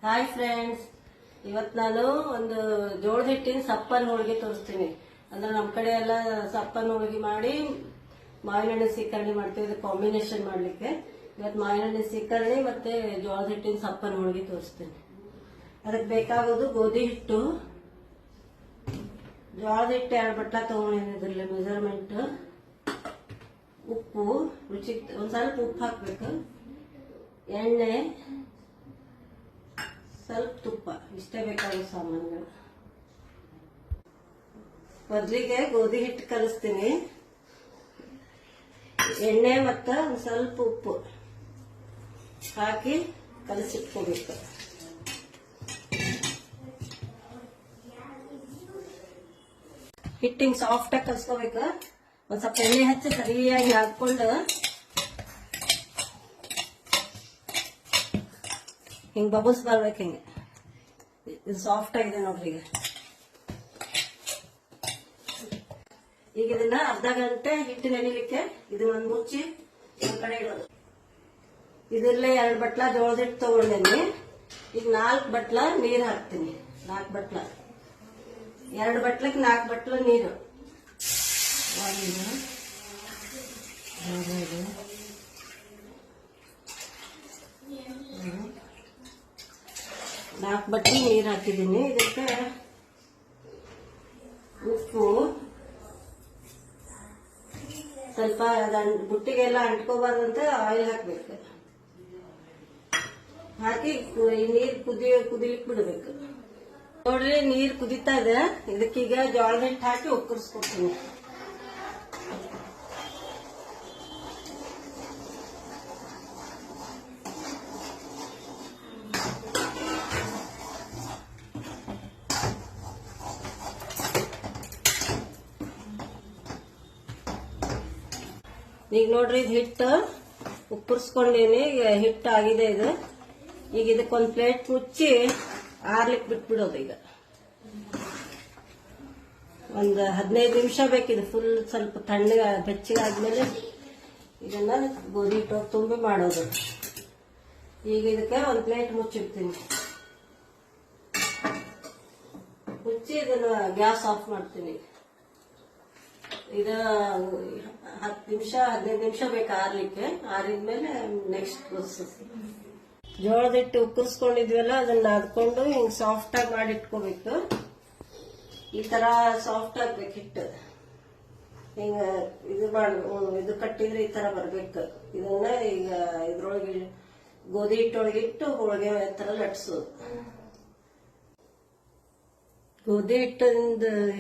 Hi friends, ಇವತ್ತು ನಾನು ಒಂದು ಜೋಳದ ಹಿಟ್ಟಿನ ಸಪ್ಪನ್ ಹೋಳಿಗೆ ತೋರಿಸ್ತೀನಿ. ಅಂದ್ರೆ ನಮ್ಮ ಕಡೆ ಎಲ್ಲ ಸಪ್ಪನ್ ಹೋಳಿಗೆ ಮಾಡಿ ಮಾವಿನ ಹಣ್ಣು ಸೀಕರಣೆ ಮಾಡ್ತೀವಿ. ಇದು ಕಾಂಬಿನೇಷನ್ ಮಾಡ್ಲಿಕ್ಕೆ ಇವತ್ತು ಮಾವಿನ ಹಣ್ಣು ಸೀಕರಣೆ ಮತ್ತೆ ಜೋಳದ ಹಿಟ್ಟಿನ ಸಪ್ಪನ್ ಹೋಳಿಗೆ ತೋರಿಸ್ತೀನಿ. ಅದಕ್ಕೆ ಬೇಕಾಗೋದು ಗೋಧಿ ಹಿಟ್ಟು, ಜೋಳದ ಹಿಟ್ಟು 2 ಬಟ್ಲ ತಗೊಂಡಿದ್ರಲ್ಲಿ ಮೆಜರ್ಮೆಂಟ್, ಉಪ್ಪು ರುಚಿಗೆ ಒಂದ್ ಸ್ವಲ್ಪ ಉಪ್ಪು ಹಾಕ್ಬೇಕು, ಎಣ್ಣೆ, ಸ್ವಲ್ಪ ತುಪ್ಪ, ಇಷ್ಟೇ ಬೇಕಾಗೋ ಸಾಮಾನುಗಳು. ಮೊದಲಿಗೆ ಗೋಧಿ ಹಿಟ್ಟು ಕಲಿಸ್ತೀನಿ. ಎಣ್ಣೆ ಮತ್ತು ಒಂದು ಸ್ವಲ್ಪ ಉಪ್ಪು ಹಾಕಿ ಕಲಸಿಟ್ಕೋಬೇಕು. ಹಿಟ್ಟಿಂಗ್ ಸಾಫ್ಟ್ ಆಗಿ ಕಲ್ಸ್ಕೋಬೇಕು. ಒಂದ್ ಸ್ವಲ್ಪ ಎಣ್ಣೆ ಹಚ್ಚಿ ಸರಿಯಾಗಿ ಹಾಕೊಂಡು ಹಿಂಗ್ ಬಬಲ್ಸ್ ಬರ್ಬೇಕು. ಹಿಂಗೆ ಇದು ಸಾಫ್ಟ್ ಆಗಿದೆ ನೋಡ್ರಿ. ಈಗ ಇದನ್ನ ಅರ್ಧ ಗಂಟೆ ಹಿಟ್ಟು ನೆನಿಲಿಕ್ಕೆ ಇದನ್ನ ಮುಚ್ಚಿ ಒಂದ್ ಕಡೆ ಇಡೋದು. ಇದರಲ್ಲೇ 2 ಬಟ್ಲ ಜೋಳದ ಹಿಟ್ಟು ತಗೊಂಡೇನಿ. ಈಗ 4 ಬಟ್ಲ ನೀರು ಹಾಕ್ತೀನಿ. 4 ಬಟ್ಲ, 2 ಬಟ್ಲಕ್ಕೆ 4 ಬಟ್ಲ ನೀರು. 4 ಬಟ್ಲು ನೀರು ಹಾಕಿದ್ದೀನಿ. ಇದಕ್ಕೆ ಉಪ್ಪು ಸ್ವಲ್ಪ ಬುಟ್ಟಿಗೆಲ್ಲ ಅಂಟ್ಕೋಬಾರ್ದಂತ ಆಯಿಲ್ ಹಾಕ್ಬೇಕು. ಹಾಕಿ ನೀರು ಕುದಿಲಿಕ್ಕೆ ಬಿಡಬೇಕು. ನೋಡ್ರಿ, ನೀರು ಕುದಿತಾ ಇದೆ. ಇದಕ್ಕೀಗ ಜೋಳದ ಹಿಟ್ಟು ಹಾಕಿ ಉಕ್ಕರಿಸ್ಕೊಡ್ತೀನಿ. ಈಗ ನೋಡ್ರಿ, ಇದು ಹಿಟ್ಟು ಉಕ್ಕರ್ಸ್ಕೊಂಡೇನಿ. ಈಗ ಹಿಟ್ಟು ಆಗಿದೆ ಇದು. ಈಗ ಇದಕ್ಕೊಂದು ಪ್ಲೇಟ್ ಮುಚ್ಚಿ ಆರ್ಲಿಕ್ಕೆ ಬಿಟ್ಬಿಡೋದು. ಈಗ ಒಂದು 15 ನಿಮಿಷ ಬೇಕಿದೆ. ಫುಲ್ ಸ್ವಲ್ಪ ತಣ್ಣಗೆ ಬೆಚ್ಚಗಾದ್ಮೇಲೆ ಇದನ್ನ ಗೋಧಿ ಹಿಟ್ಟು ತುಂಬಿ ಮಾಡೋದು. ಈಗ ಇದಕ್ಕೆ ಒಂದು ಪ್ಲೇಟ್ ಮುಚ್ಚಿಡ್ತೀನಿ. ಮುಚ್ಚಿ ಇದನ್ನ ಗ್ಯಾಸ್ ಆಫ್ ಮಾಡ್ತೀನಿ. ಇದು 10 ನಿಮಿಷ 15 ನಿಮಿಷ ಬೇಕು ಆರ್ಲಿಕ್ಕೆ. ಆರಿದ್ಮೇಲೆ ನೆಕ್ಸ್ಟ್ ಪ್ರೊಸೆಸ್. ಜೋಳದ ಹಿಟ್ಟು ಉಕ್ಕರ್ಸ್ಕೊಂಡಿದ್ವಲ್ಲ, ಅದನ್ನ ನಾದ್ಕೊಂಡು ಹಿಂಗ್ ಸಾಫ್ಟ್ ಆಗಿ ಮಾಡಿ ಇಟ್ಕೋಬೇಕು. ಈ ತರ ಸಾಫ್ಟ್ ಆಗ್ಬೇಕು ಹಿಟ್ಟು. ಹಿಂಗ ಇದು ಕಟ್ಟಿದ್ರೆ ಈ ತರ ಬರ್ಬೇಕು. ಇದನ್ನ ಈಗ ಇದ್ರೊಳಗೆ ಗೋಧಿ ಹಿಟ್ಟೊಳಗೆ ಇಟ್ಟು ಹೋಳಿಗೆ ತರ ಲಟ್ಸೋದು. ಗೋಧಿ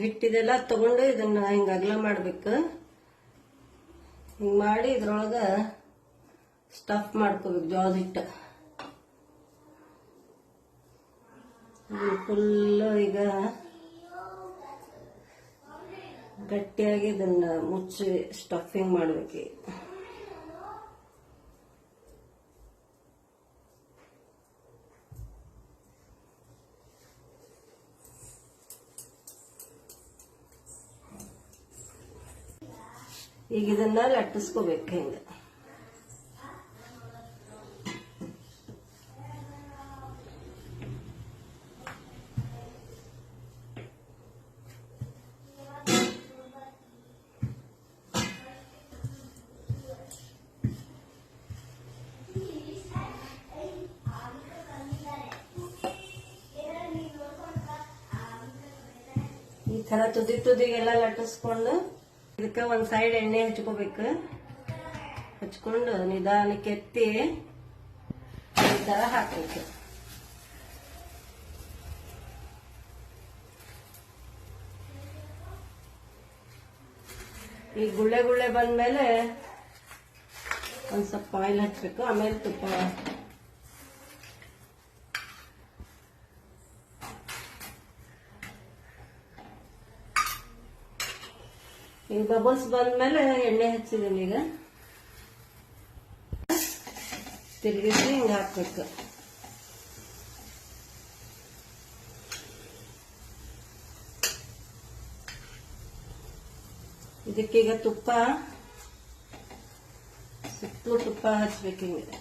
ಹಿಟ್ಟಿದೆಲ್ಲ ತಗೊಂಡು ಇದನ್ನ ಹಿಂಗ ಅಗಲ ಮಾಡ್ಬೇಕು. ಹಿಂಗ್ ಮಾಡಿ ಇದ್ರೊಳಗ ಸ್ಟಫ್ ಮಾಡ್ಕೋಬೇಕು ಜೋಳದ ಹಿಟ್ಟು. ಫುಲ್ ಈಗ ಗಟ್ಟಿಯಾಗಿ ಇದನ್ನ ಮುಚ್ಚಿ ಸ್ಟಫಿಂಗ್ ಮಾಡ್ಬೇಕು. ಈಗ ಇದನ್ನ ಲಟ್ಟಿಸ್ಕೋಬೇಕು. ಹಿಂಗ ಈ ತರ ತುದಿಗೆಲ್ಲ ಲಟ್ಟಿಸ್ಕೊಂಡು ಇದಕ್ಕೆ ಒಂದ್ ಸೈಡ್ ಎಣ್ಣೆ ಹಚ್ಕೋಬೇಕು. ಹಚ್ಕೊಂಡು ನಿಧಾನಕ್ಕೆ ಎತ್ತಿ ಈ ತರ ಹಾಕ್ಬೇಕು. ಈ ಗುಳ್ಳೆ ಬಂದ್ಮೇಲೆ ಒಂದ್ ಸ್ವಲ್ಪ ಆಯಿಲ್ ಹಚ್ಬೇಕು. ಆಮೇಲೆ ತುಪ್ಪ. ಈಗ ಬಬಲ್ಸ್ ಬಂದ್ಮೇಲೆ ಎಣ್ಣೆ ಹಚ್ಚಿದ್ದೀನಿ. ಈಗ ತಿರುಗಿಸಿ ಹಿಂಗ ಹಾಕ್ಬೇಕು. ಇದಕ್ಕೀಗ ತುಪ್ಪ ಸುತ್ತಲೂ ತುಪ್ಪ ಹಚ್ಬೇಕು. ಹಿಂಗೆ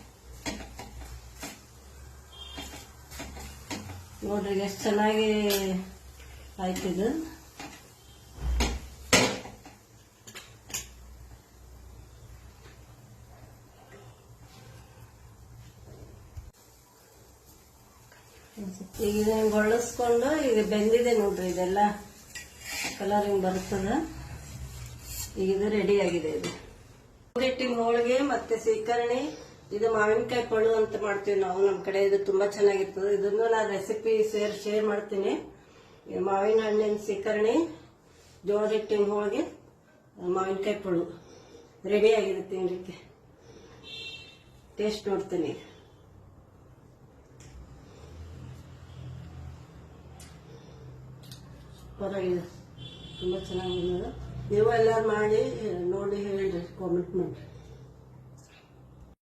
ನೋಡ್ರಿ ಎಷ್ಟು ಚೆನ್ನಾಗಿ ಆಯ್ತಿದು. ಈಗ ಇದನ್ನ ಗೊಳಿಸ್ಕೊಂಡು ಈಗ ಬೆಂದಿದೆ ನೋಡ್ರಿ, ಇದೆಲ್ಲ ಕಲರಿಂಗ್ ಬರುತ್ತದ. ಈಗ ಇದು ರೆಡಿ ಆಗಿದೆ. ಇದು ಹಿಟ್ಟಿನ ಹೋಳಿಗೆ ಮತ್ತೆ ಸೀಕರಣೆ, ಇದು ಮಾವಿನಕಾಯಿ ಪಳು ಅಂತ ಮಾಡ್ತೀವಿ ನಾವು ನಮ್ಮ ಕಡೆ. ಇದು ತುಂಬಾ ಚೆನ್ನಾಗಿರ್ತದೆ. ಇದನ್ನು ನಾನು ರೆಸಿಪಿ ಶೇರ್ ಮಾಡ್ತೀನಿ. ಮಾವಿನ ಹಣ್ಣಿನ ಸೀಕರಣೆ, ಜೋಳದ ಹಿಟ್ಟಿನ ಹೋಳಿಗೆ, ಮಾವಿನಕಾಯಿ ಪಳು ರೆಡಿ ಆಗಿದೆ ತಿನ್ಲಿಕ್ಕೆ. ಟೇಸ್ಟ್ ನೋಡ್ತೀನಿ. ಪರವಾಗಿಲ್ಲ, ತುಂಬಾ ಚೆನ್ನಾಗಿದೆ. ನೀವು ಎಲ್ಲಾರು ಮಾಡಿ ನೋಡಿ ಹೇಳ್ರಿ, ಕಾಮೆಂಟ್ ಮಾಡಿ.